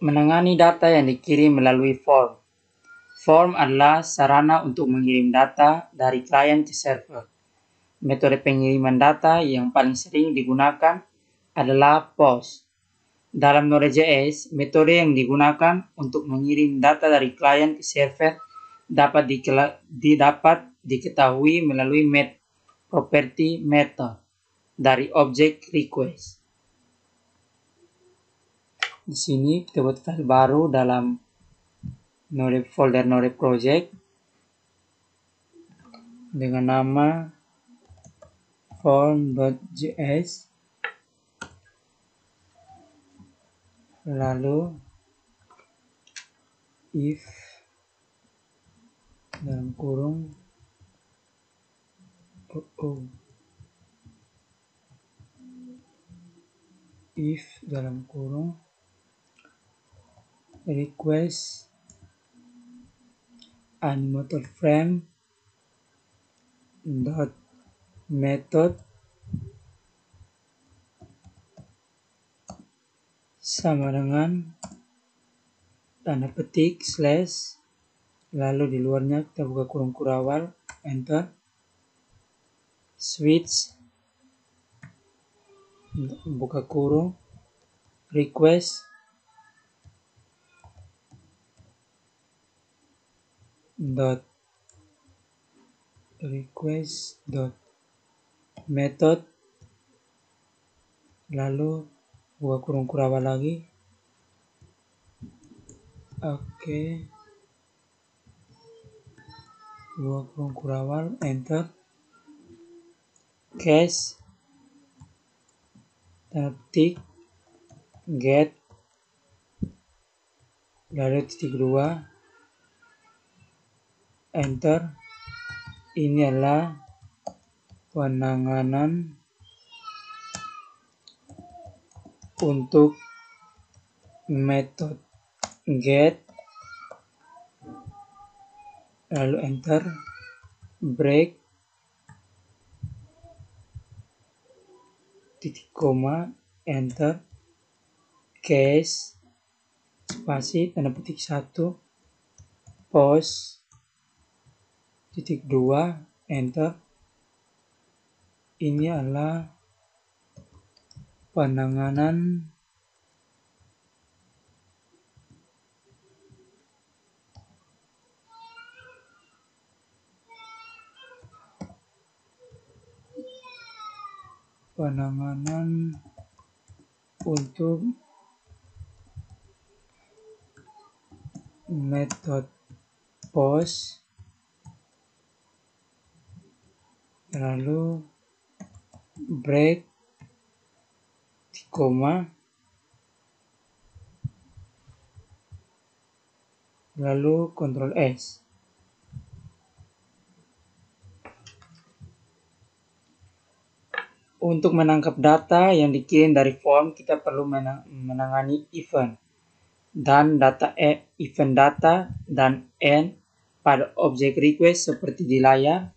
Menangani data yang dikirim melalui form. Form adalah sarana untuk mengirim data dari klien ke server. Metode pengiriman data yang paling sering digunakan adalah POST. Dalam Node.js, metode yang digunakan untuk mengirim data dari klien ke server dapat diketahui melalui property method dari objek request. Di sini kita buat file baru dalam folder Node project dengan nama form.js, lalu if dalam kurung if dalam kurung request animator frame dot method sama dengan tanda petik slash, lalu di luarnya kita buka kurung kurawal, enter, switch, buka kurung, request dot method, lalu buka kurung kurawal lagi. Oke, buka kurung kurawal, enter, case, tanda petik, get, lalu titik 2, enter. Ini adalah penanganan untuk method get, lalu enter, break, titik koma, enter, case, spasi, tanda petik 1, post, titik 2, enter. Ini adalah penanganan untuk method post, lalu break, koma, lalu Ctrl S. Untuk menangkap data yang dikirim dari form, kita perlu menangani event dan event data dan end pada objek request seperti di layar.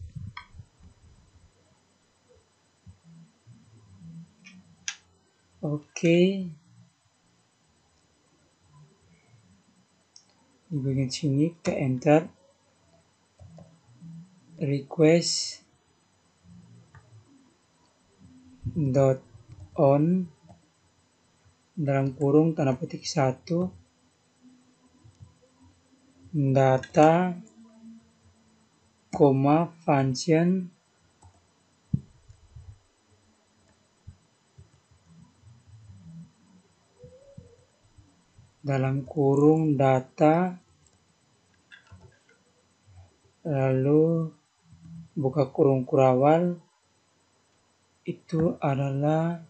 Oke. Di bagian sini kita enter request dot on dalam kurung tanda petik 1 data koma function dalam kurung data, lalu buka kurung kurawal. Itu adalah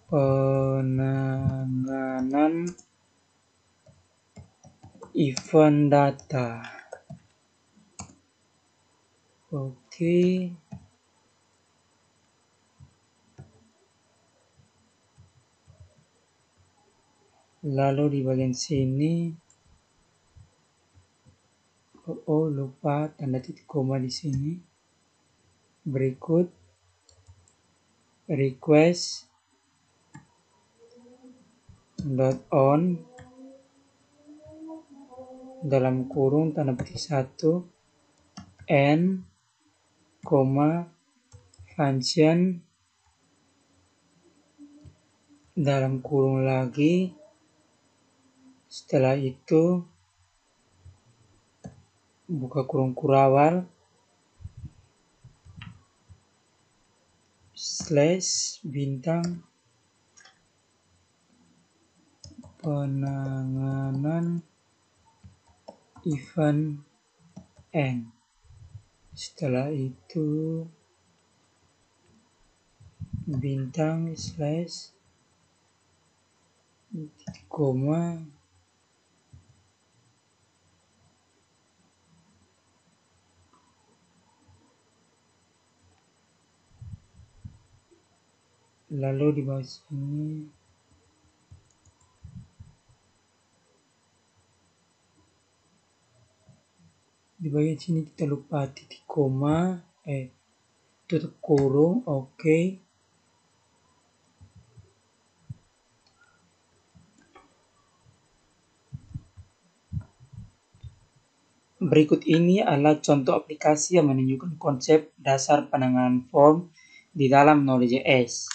penanganan event data. Oke. Lalu di bagian sini, lupa tanda titik koma di sini. Berikut request dot on dalam kurung tanda petik 1 n, function dalam kurung lagi, setelah itu buka kurung kurawal slash bintang penanganan event n. Setelah itu bintang slash koma lalu di bawah sini di bagian sini kita lupa titik koma, tutup kurung, oke. Berikut ini adalah contoh aplikasi yang menunjukkan konsep dasar penanganan form di dalam Node.js.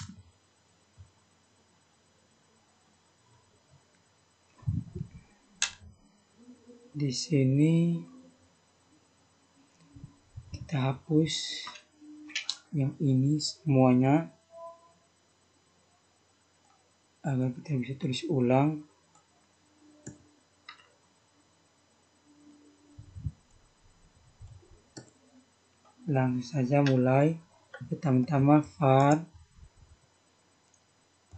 Di sini kita hapus yang ini semuanya agar kita bisa tulis ulang. Langsung saja mulai. Pertama-tama var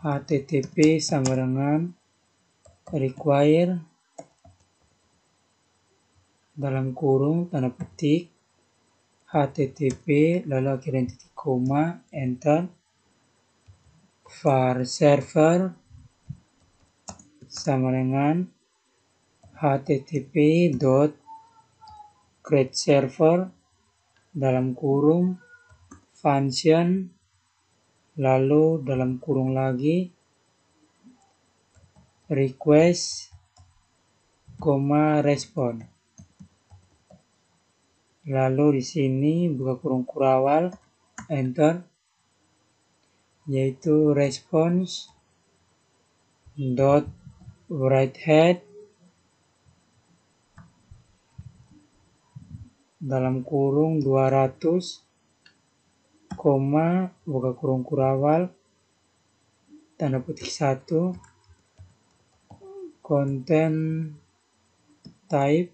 http sama dengan require dalam kurung tanda petik http lalu akhirnya titik koma, enter. Var server sama dengan http create server dalam kurung function lalu dalam kurung lagi request, respond. Lalu di sini buka kurung kurawal, enter, yaitu response dot writehead dalam kurung 200, buka kurung kurawal, tanda petik 1, content type.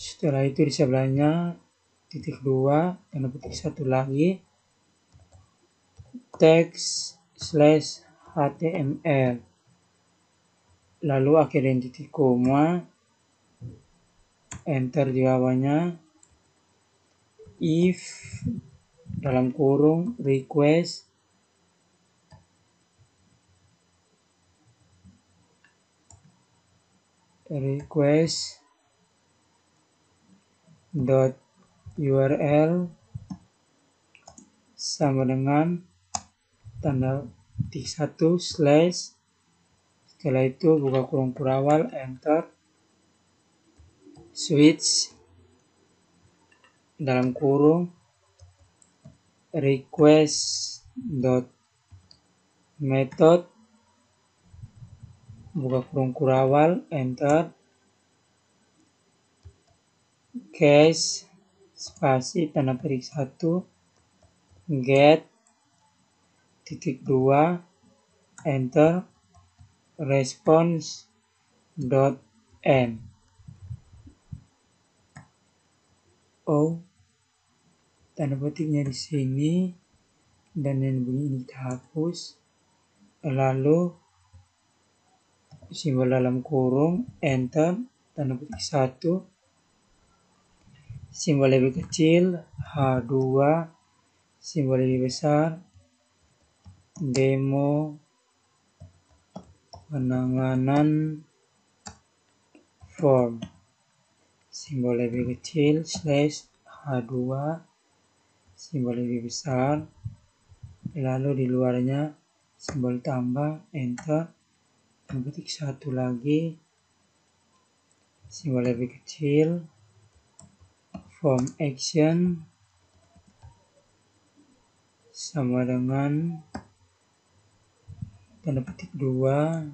Setelah itu di sebelahnya titik 2, tanda petik 1 lagi, text slash html. Lalu akhirnya titik koma, enter di bawahnya, if dalam kurung request dot url sama dengan tanda petik 1 slash, setelah itu buka kurung kurawal, enter, switch dalam kurung request dot method buka kurung kurawal, enter, case spasi tanda petik 1 get titik 2, enter, response dot end. Tanda petiknya di sini dan yang begini kita hapus. Lalu simbol dalam kurung, enter, tanda petik 1, simbol lebih kecil H2, simbol lebih besar demo penanganan form, simbol lebih kecil slash H2, simbol lebih besar, lalu di luarnya simbol tambah, enter, dan ketik 1 lagi, simbol lebih kecil, form action, sama dengan tanda petik 2,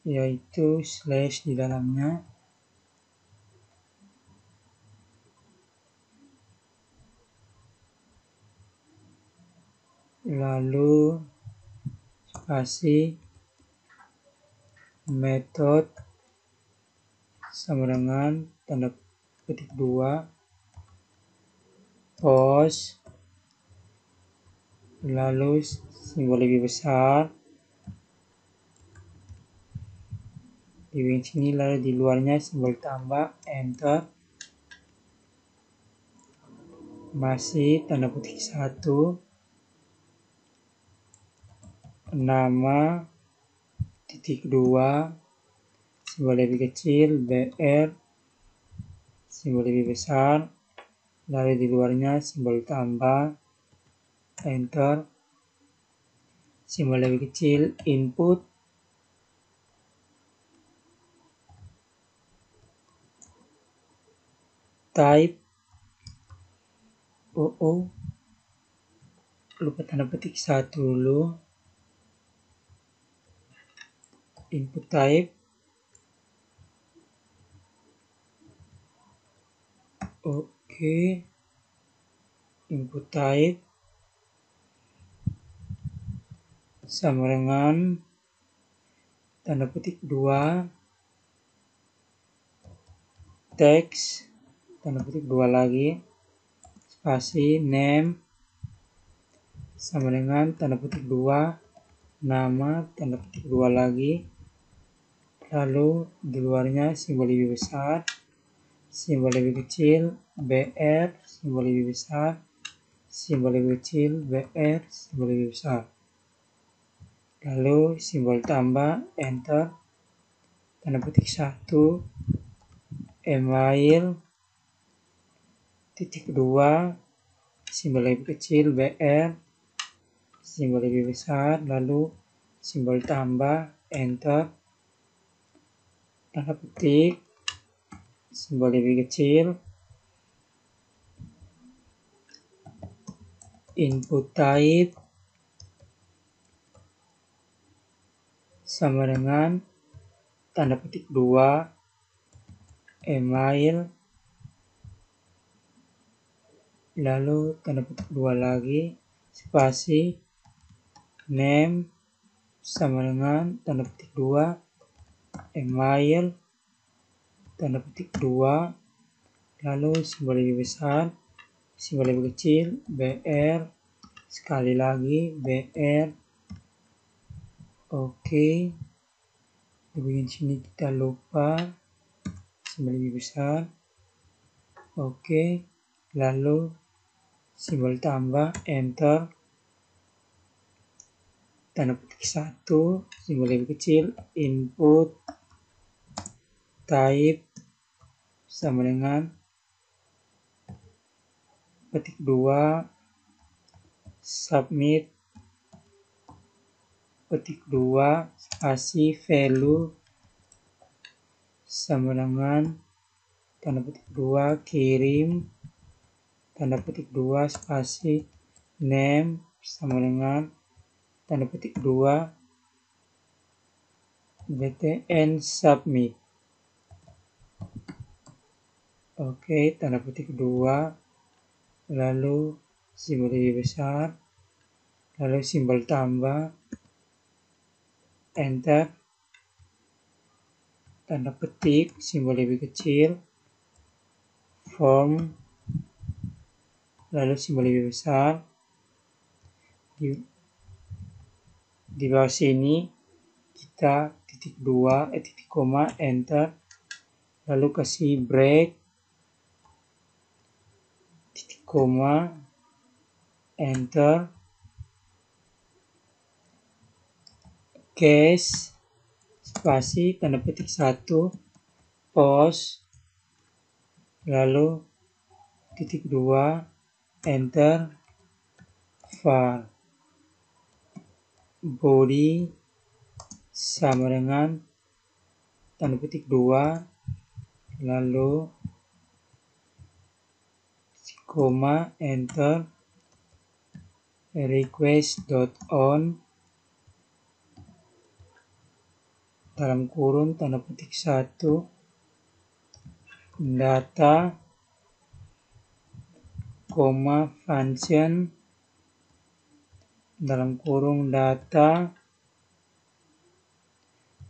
yaitu slash di dalamnya, lalu spasi, method, sama dengan tanda petik 2, post, lalu simbol lebih besar, di sini, lalu di luarnya simbol tambah, enter, masih tanda petik 1, nama, titik 2, simbol lebih kecil, BR, simbol lebih besar, lalu di luarnya simbol tambah, enter, simbol lebih kecil, input, type, lupa tanda petik 1 dulu, input type, oke, input type, sama dengan tanda petik 2, teks, tanda petik 2 lagi, spasi, name, sama dengan tanda petik 2, nama, tanda petik 2 lagi, lalu di luarnya simbol lebih besar, simbol lebih kecil, BR, simbol lebih besar, simbol lebih kecil, BR, simbol lebih besar, lalu simbol tambah, enter, tanda petik 1, email, titik 2, simbol lebih kecil, BR, simbol lebih besar, lalu simbol tambah, enter, tanda petik, simbol lebih kecil, input type, sama dengan tanda petik 2, email, lalu tanda petik 2 lagi, spasi, name, sama dengan tanda petik 2, email, tanda petik 2, lalu simbol lebih besar, simbol lebih kecil, BR, sekali lagi, BR, oke, di bagian sini kita lupa, simbol lebih besar, oke, lalu simbol tambah, enter, tanda petik 1, simbol lebih kecil, input, type, sama dengan petik 2, submit, petik 2, spasi, value, sama dengan tanda petik 2, kirim, tanda petik 2, spasi, name, sama dengan tanda petik 2, btn, submit. Oke, tanda petik 2, lalu simbol lebih besar, lalu simbol tambah, enter, tanda petik, simbol lebih kecil, form, lalu simbol lebih besar, di bawah sini kita titik 2, titik koma, enter, lalu kasih break, titik koma, enter, case, spasi, tanda petik 1, post, lalu titik 2, enter, var body sama dengan tanda petik 2, lalu koma, enter, request.on dalam kurung tanda petik 1, data, koma, function dalam kurung data,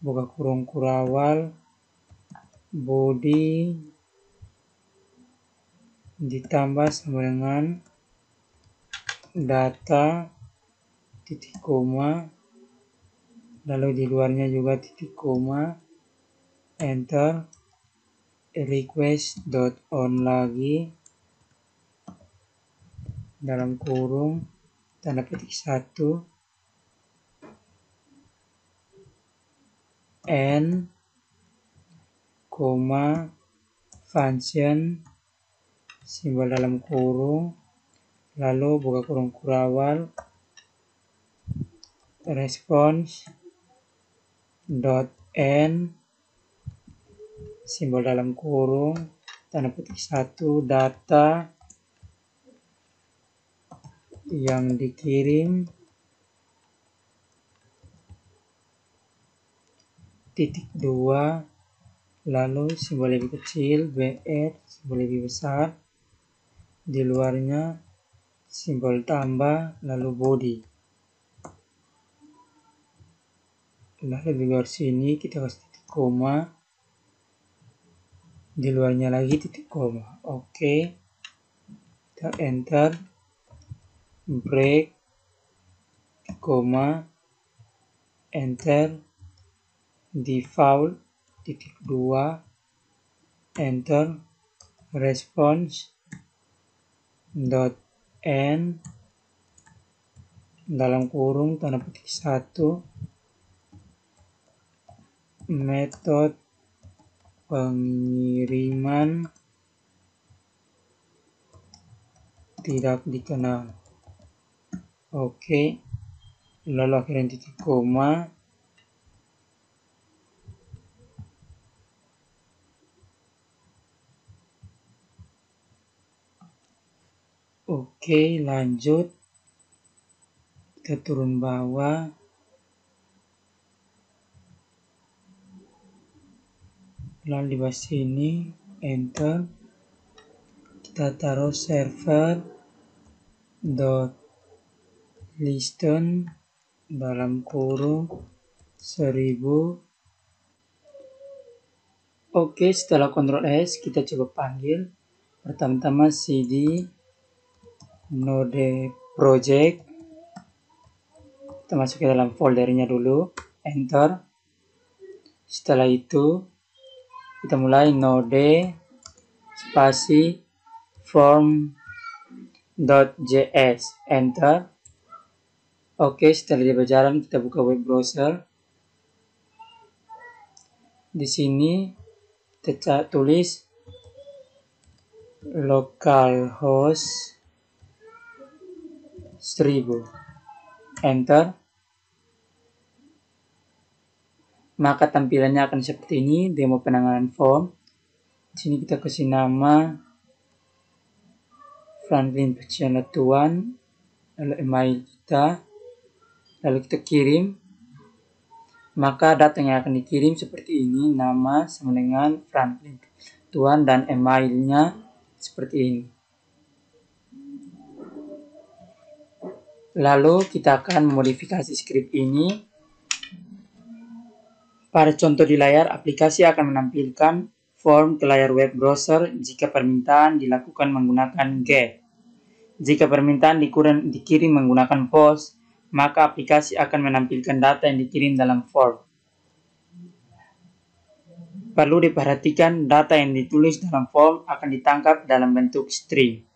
buka kurung kurawal, body ditambah sama dengan data, titik koma, lalu di luarnya juga titik koma, enter, request.on lagi dalam kurung tanda petik 1, n, koma, function, simbol dalam kurung, lalu buka kurung kurawal, response, dot n, simbol dalam kurung, tanda petik 1, data yang dikirim, titik 2, lalu simbol lebih kecil, br, simbol lebih besar, di luarnya simbol tambah, lalu body. Lalu di luar sini kita kasih titik koma, di luarnya lagi titik koma. Oke, kita enter, break, koma, enter, default, titik 2, enter, response, dot n, dalam kurung tanda petik 1, metode pengiriman tidak dikenal. Oke, lalu akhirnya titik koma, oke, lanjut, kita turun bawah, lalu di bawah sini, enter, kita taruh server dot listen dalam kurung 1000. Oke, setelah Ctrl S kita coba panggil. Pertama-tama cd node project, kita masuk ke dalam foldernya dulu, enter. Setelah itu kita mulai node spasi form.js, enter. Oke, setelah dia berjalan kita buka web browser. Di sini kita tulis localhost 1000, enter. Maka tampilannya akan seperti ini, demo penanganan form. Di sini kita kasih nama Franklin Peciana Tuan, lalu email kita, lalu kita kirim. Maka data yang akan dikirim seperti ini, nama sama dengan Franklin Tuan dan emailnya seperti ini. Lalu kita akan memodifikasi script ini. Pada contoh di layar, aplikasi akan menampilkan form ke layar web browser jika permintaan dilakukan menggunakan GET. Jika permintaan dikirim menggunakan POST, maka aplikasi akan menampilkan data yang dikirim dalam form. Perlu diperhatikan data yang ditulis dalam form akan ditangkap dalam bentuk string.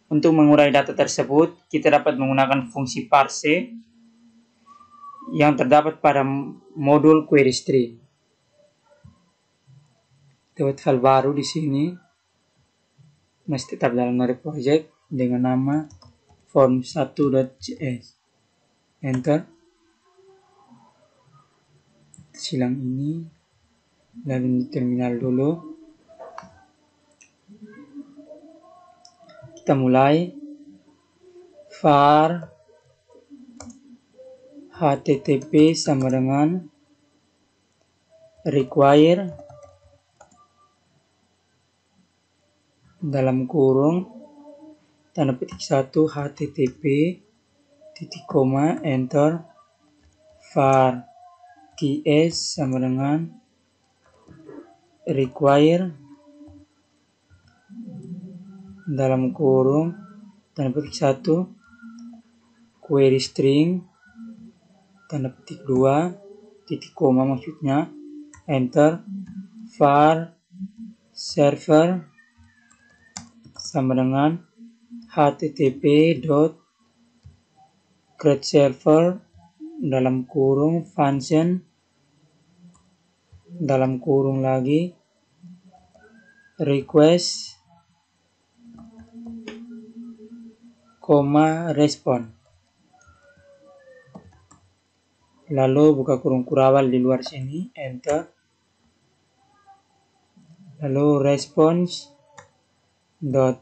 Untuk mengurai data tersebut, kita dapat menggunakan fungsi parse yang terdapat pada modul query string. Kita buat file baru di sini. masih tetap dalam Node project dengan nama form1.js. Enter. Silang ini, lalu di terminal dulu. Kita mulai. Var http sama dengan require dalam kurung tanda petik 1 http titik koma enter. Var ts sama dengan require dalam kurung tanda petik 1 query string tanda petik 2 titik koma maksudnya enter. Var server sama dengan http create server dalam kurung function dalam kurung lagi request koma respon, lalu buka kurung kurawal di luar sini enter. Lalu response dot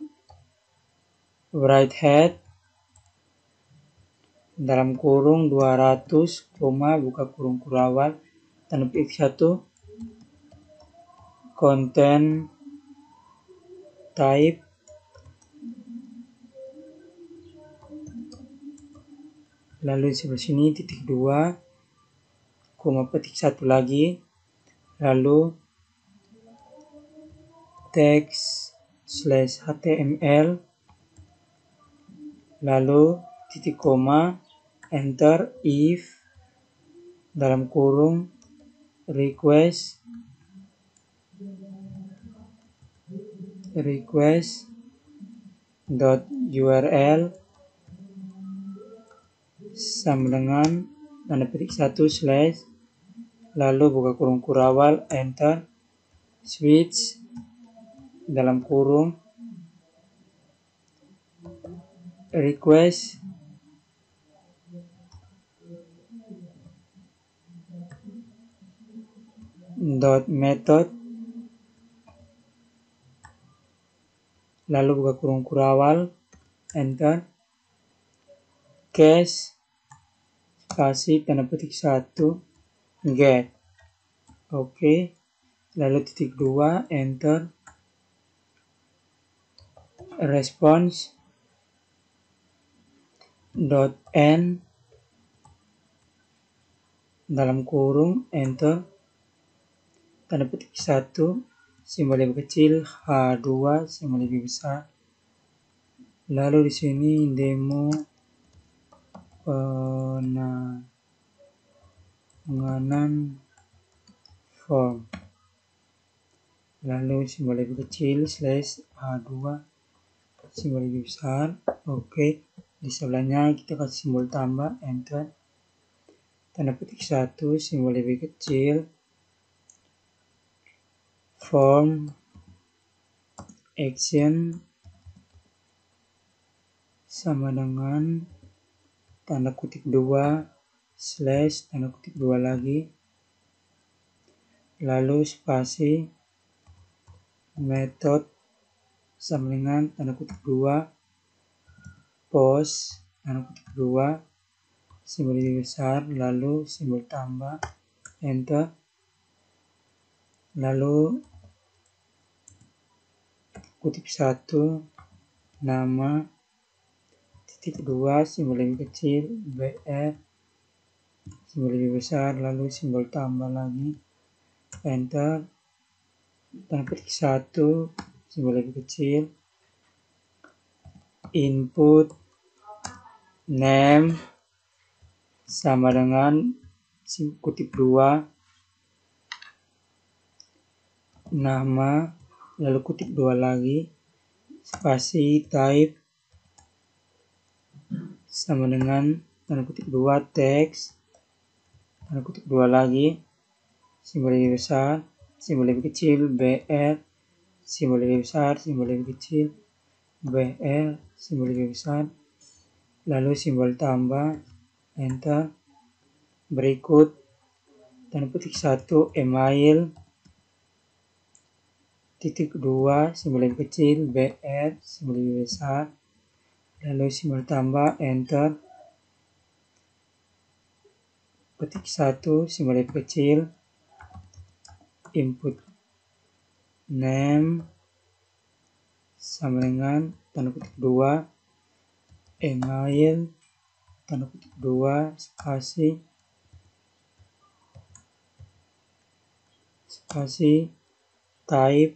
write head dalam kurung 200, buka kurung kurawal tanda petik 1 content type lalu di sebelah sini titik 2 petik 1 lagi, lalu text /html lalu titik koma enter. If dalam kurung request dot url sama dengan tanda petik 1 slash lalu buka kurung kurawal enter. Switch dalam kurung request dot method lalu buka kurung kurawal enter. Cache spasi tanda petik 1 get oke. Lalu titik 2 enter. Response dot end dalam kurung enter tanda petik 1 simbol lebih kecil H2 simbol lebih besar. Lalu di sini demo penanganan form lalu simbol lebih kecil slash H2 simbol lebih besar oke. Di sebelahnya kita kasih simbol tambah enter tanda petik 1 simbol lebih kecil form action sama dengan tanda kutip 2 slash tanda kutip 2 lagi lalu spasi method sama dengan tanda kutip 2 post tanda kutip 2 simbol lebih besar lalu simbol tambah enter. Lalu kutip 1 nama titik 2 simbol lebih kecil BR simbol lebih besar lalu simbol tambah lagi enter. Tanda petik 1 simbol lebih kecil input name sama dengan kutip 2 nama lalu kutip 2 lagi spasi type sama dengan tanda kutip 2 teks tanda kutip 2 lagi simbol lebih besar simbol lebih kecil BR simbol lebih besar simbol lebih kecil BR simbol lebih besar, lalu simbol tambah, enter. Berikut tanda petik 1 email, titik 2 simbol lebih kecil, BR simbol lebih besar, lalu simbol tambah, enter. Petik 1 simbol lebih kecil, input name sama dengan tanda petik 2 email tanda petik 2 spasi type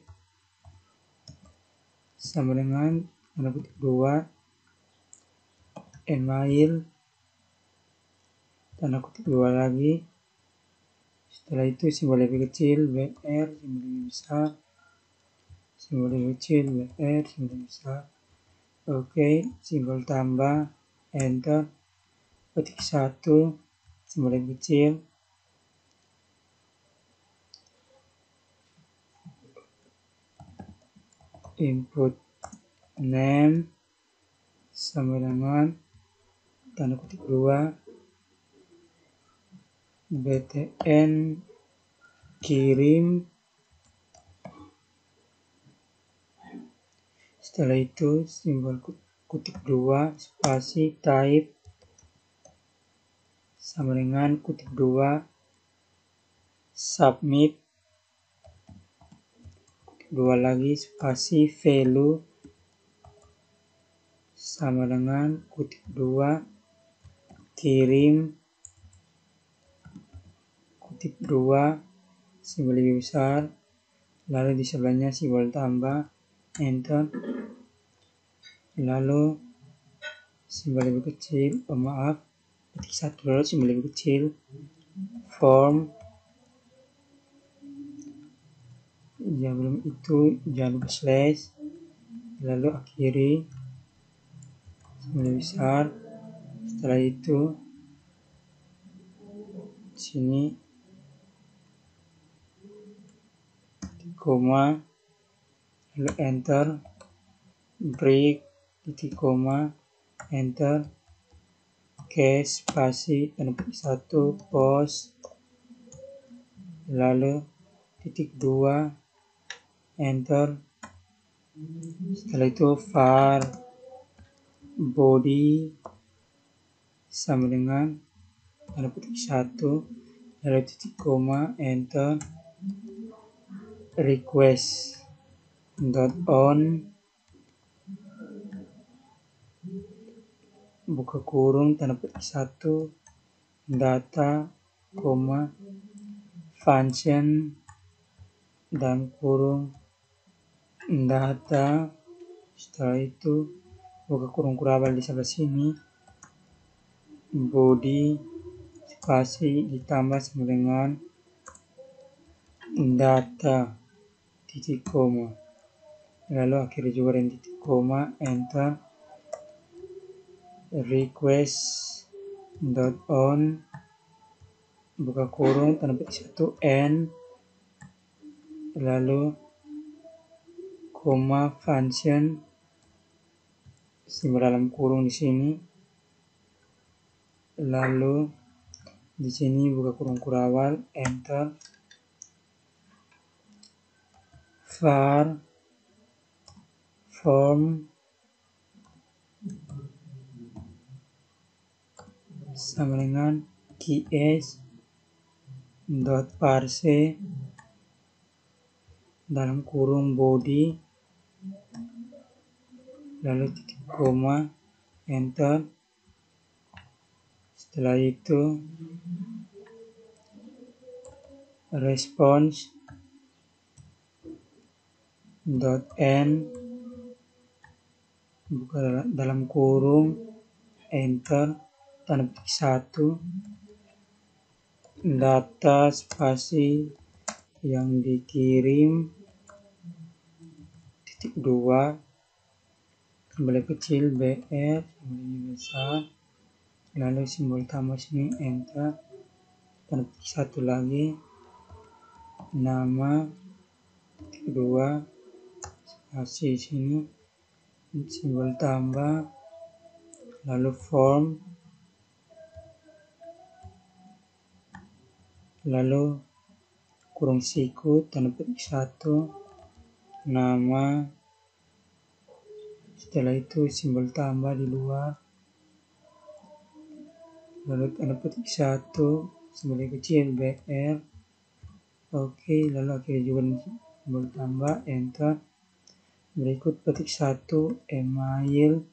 sama dengan tanda petik 2 email tanda petik 2 lagi. Setelah itu simbol lebih kecil, BR simbol lebih besar, simbol lebih kecil, BR simbol lebih besar. Oke, simbol tambah, enter. Petik 1 simbol lebih kecil, input name sama dengan tanda petik 2 btn kirim. Setelah itu simbol kutik 2 spasi type sama dengan kutik 2 submit, kutik 2 lagi spasi value sama dengan kutik 2 kirim, kutik 2 simbol lebih besar, lalu di sebelahnya simbol tambah, enter. Lalu simbol lebih kecil, petik 1 lalu simbol lebih kecil, form. Sebelum itu jangan lupa slash, lalu akhiri simbol lebih besar. Setelah itu sini titik koma, lalu enter, break, titik koma, enter, cache, spasi, tanda petik 1, post, lalu titik 2, enter. Setelah itu var body sama dengan tanda petik 1, lalu titik koma, enter. Request .on buka kurung tanda petik 1 data, koma, function dalam kurung data. Setelah itu buka kurung kurabal di sebelah sini, body spasi ditambah sama dengan data, titik koma, lalu akhirnya juga dengan titik koma, enter. Request .on buka kurung tanda petik 1 n, lalu koma, function simbol dalam kurung di sini, lalu di sini buka kurung kurawal, enter. var form sama dengan ks.parse dalam kurung body, lalu titik koma, enter. Setelah itu response .n buka dalam kurung, enter, tanda petik 1 data spasi yang dikirim, titik 2 simbol kecil, BR simbol besar, lalu simbol tambah sini, enter. Tanda petik 1 lagi, nama, titik 2 spasi sini, simbol tambah, lalu form, lalu kurung siku, tanda petik 1, nama, setelah itu simbol tambah di luar, lalu tanda petik 1, simbol kecil BR, oke, lalu akhirnya juga simbol tambah, enter. Berikut petik 1, email,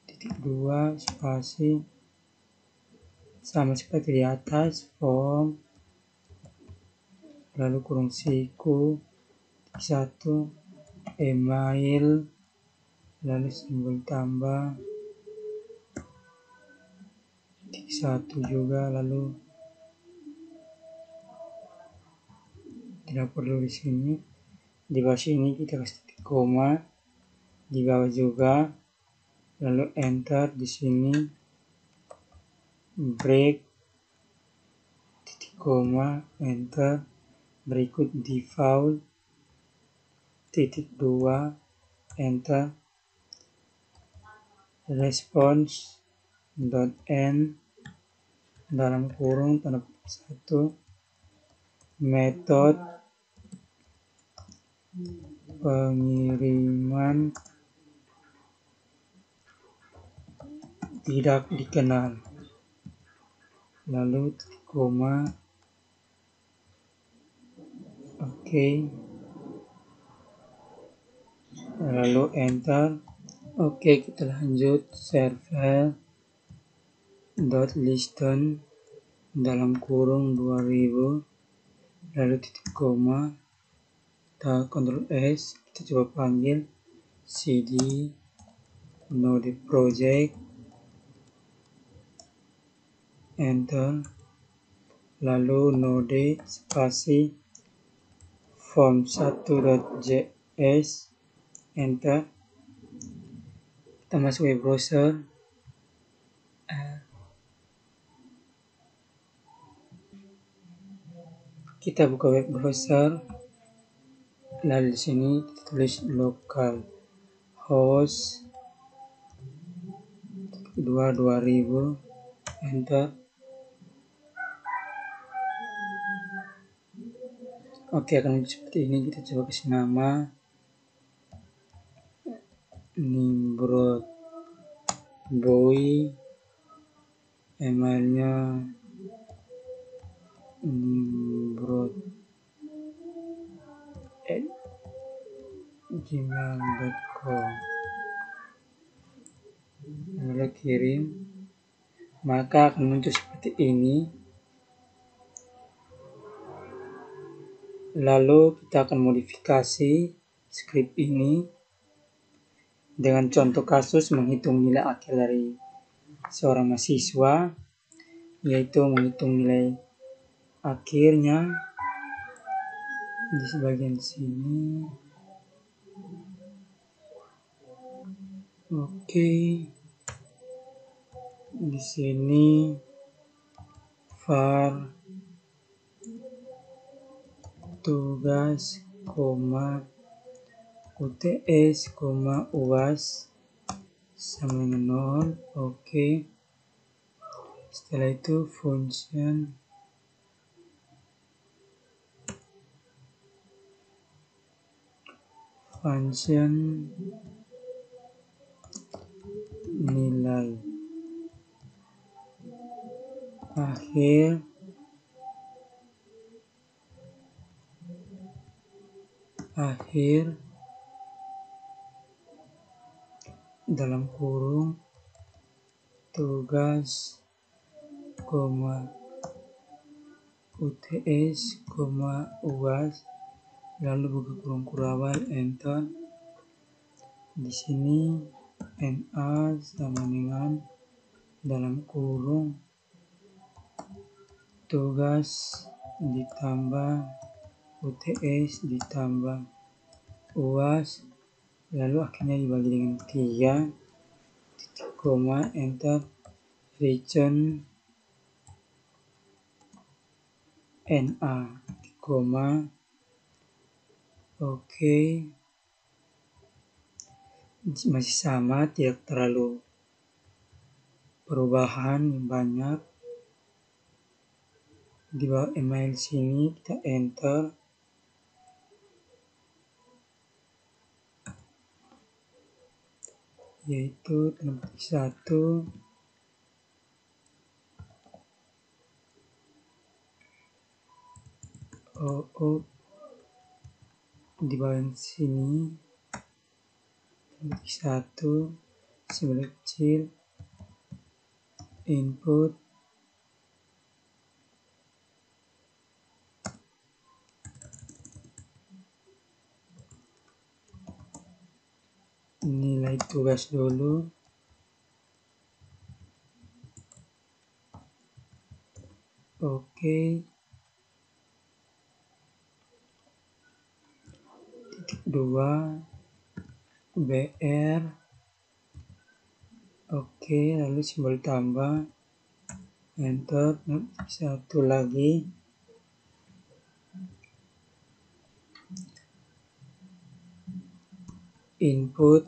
titik 2, spasi, sama seperti di atas, form, lalu kurung siku, titik 1, email, lalu simbol tambah, titik 1 juga, lalu tidak perlu di sini, di bawah sini kita kasih titik koma, di bawah juga, lalu enter. Di sini break, titik koma, enter. Berikut default, titik 2, enter. Response dot end dalam kurung tanda petik 1, metode pengiriman tidak dikenal, lalu titik koma, oke, lalu enter. Oke, kita lanjut. Server dot listen dalam kurung 2000, lalu titik koma, kita Ctrl S, kita coba panggil cd node project, enter, lalu node spasi form1.js, enter. Kita masuk web browser, kita buka web browser, lalu di sini kita tulis localhost 2000, enter. Oke, akan seperti ini. Kita coba kasih nama Nimrod Boy, emailnya nimrod@gmail.com, lalu kirim, maka akan muncul seperti ini. Lalu kita akan modifikasi script ini dengan contoh kasus menghitung nilai akhir dari seorang mahasiswa, yaitu menghitung nilai akhirnya di sebagian sini. Oke, di sini var tugas, UTS, UAS sama dengan 0. Oke. Setelah itu function nilai akhir dalam kurung tugas, UTS, UAS, lalu buka kurung kurabal, enter. Di sini NA sama dengan dalam kurung tugas ditambah UTS ditambah UAS, lalu akhirnya dibagi dengan 3, titik koma, enter. Return NA, titik koma, Oke, masih sama, tidak terlalu perubahan yang banyak. Di bawah email sini kita enter. Yaitu tanda petik 1. Di bawah sini tanda petik 1 simbol kecil input nilai tugas dulu. Oke, titik 2 BR. Oke, lalu simbol tambah, enter. Satu lagi, input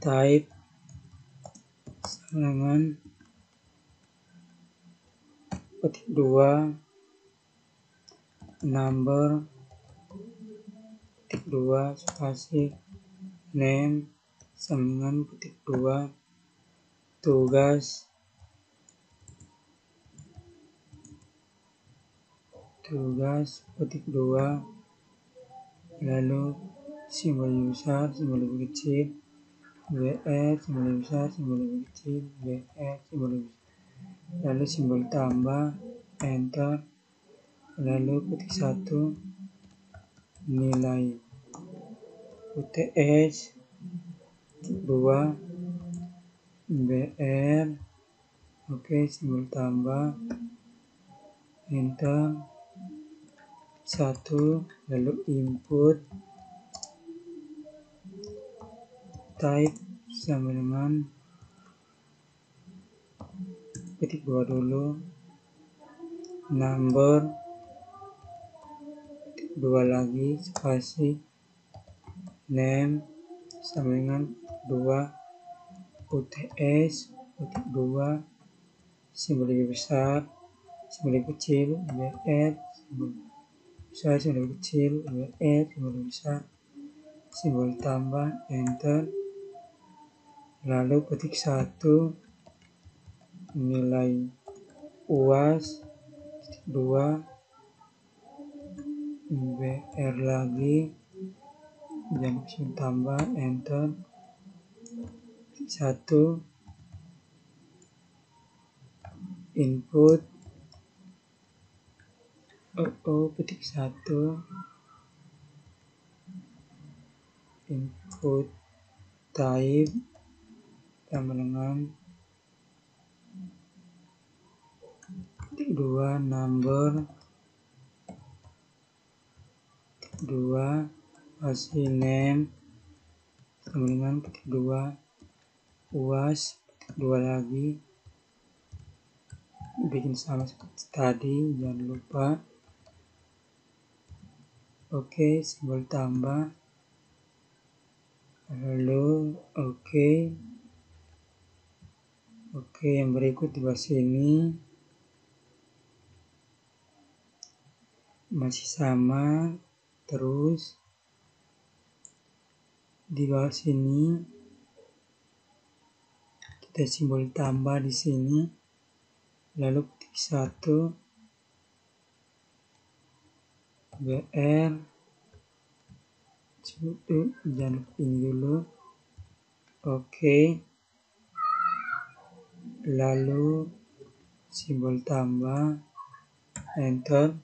type sama dengan petik 2 number petik 2 spasi name sama dengan petik 2 tugas petik 2 lalu simbol besar, simbol lebih kecil, BR, simbol lebih besar, simbol lebih kecil, BR, simbol lebih besar, lalu simbol tambah, enter, lalu petik 1 nilai UTS, petik 2 BR, oke, simbol tambah, enter, 1, lalu input type sama dengan petik 2 dulu, number petik 2 lagi spasi name sama dengan 2 UTS petik 2 simbol lebih besar, simbol lebih kecil, BR, simbol besar, simbol lebih kecil, BR, simbol lebih besar, simbol tambah, enter, lalu petik 1 nilai UAS, petik 2 BR lagi, jangan simbol tambah, enter, petik 1 input petik 1 input type sama dengan petik 2 number petik 2 spasi name sama dengan petik 2 UAS petik 2 lagi, bikin sama seperti tadi, jangan lupa. Oke, simbol tambah, lalu oke, yang berikut di bawah sini masih sama terus. Di bawah sini kita simbol tambah di sini, lalu petik 1 BR, jangan lupa ini dulu, oke, lalu simbol tambah, enter,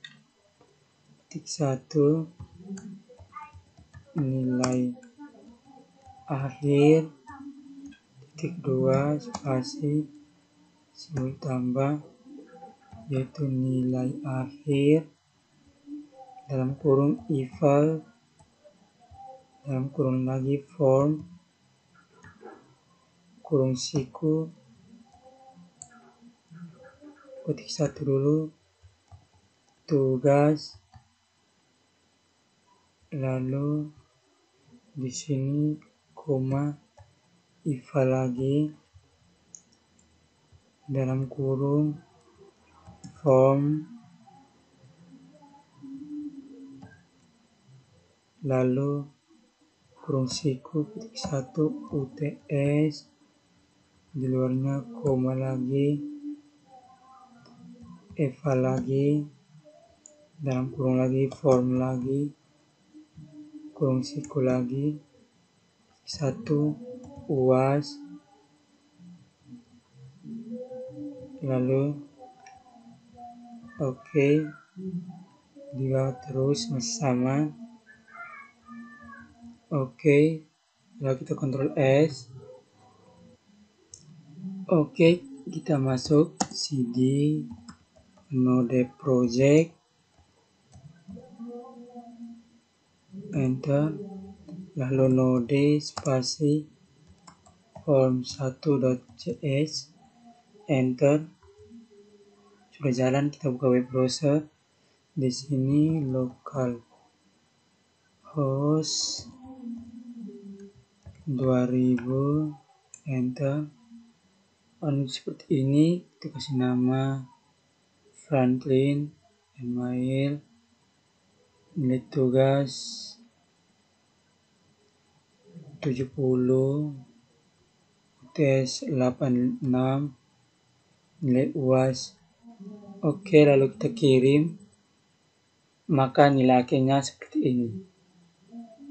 petik 1 nilai akhir, petik 2 spasi simbol tambah yaitu nilai akhir dalam kurung eval dalam kurung lagi form kurung siku, petik 1 dulu tugas lalu di sini koma, IVA lagi, dalam kurung form, lalu kurung siku ketik 1 UTS, di luarnya koma lagi, EVA lagi, dalam kurung lagi form lagi, kurung siku lagi, 1 UAS, lalu oke, di bawah terus masih sama. Oke, lalu kita Ctrl S. Oke, kita masuk CD Node Project, enter, lalu node spasi form1.cs, enter. Sudah jalan, kita buka web browser. Di sini localhost 2000, enter. Seperti ini, kita kasih nama Franklin, email, nilai tugas 70, UTS 86, nilai UAS. Oke, lalu kita kirim, maka nilai akhirnya seperti ini.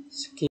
Sekian.